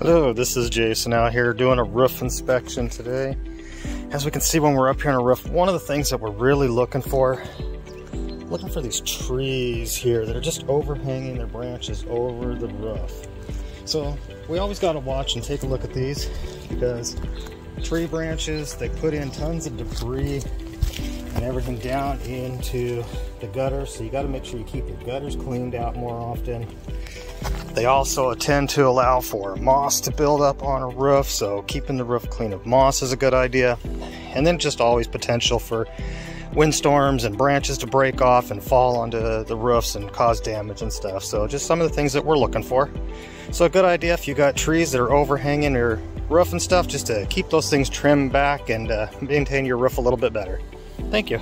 Hello, this is Jason out here doing a roof inspection today. As we can see when we're up here on a roof, one of the things that we're really looking for these trees here that are just overhanging their branches over the roof. So we always got to watch and take a look at these, because tree branches, they put in tons of debris and everything down into the gutters, so you got to make sure you keep your gutters cleaned out more often. They also tend to allow for moss to build up on a roof, so keeping the roof clean of moss is a good idea. And then just always potential for windstorms and branches to break off and fall onto the roofs and cause damage and stuff. So just some of the things that we're looking for. So a good idea if you got trees that are overhanging your roof and stuff, just to keep those things trimmed back and maintain your roof a little bit better. Thank you.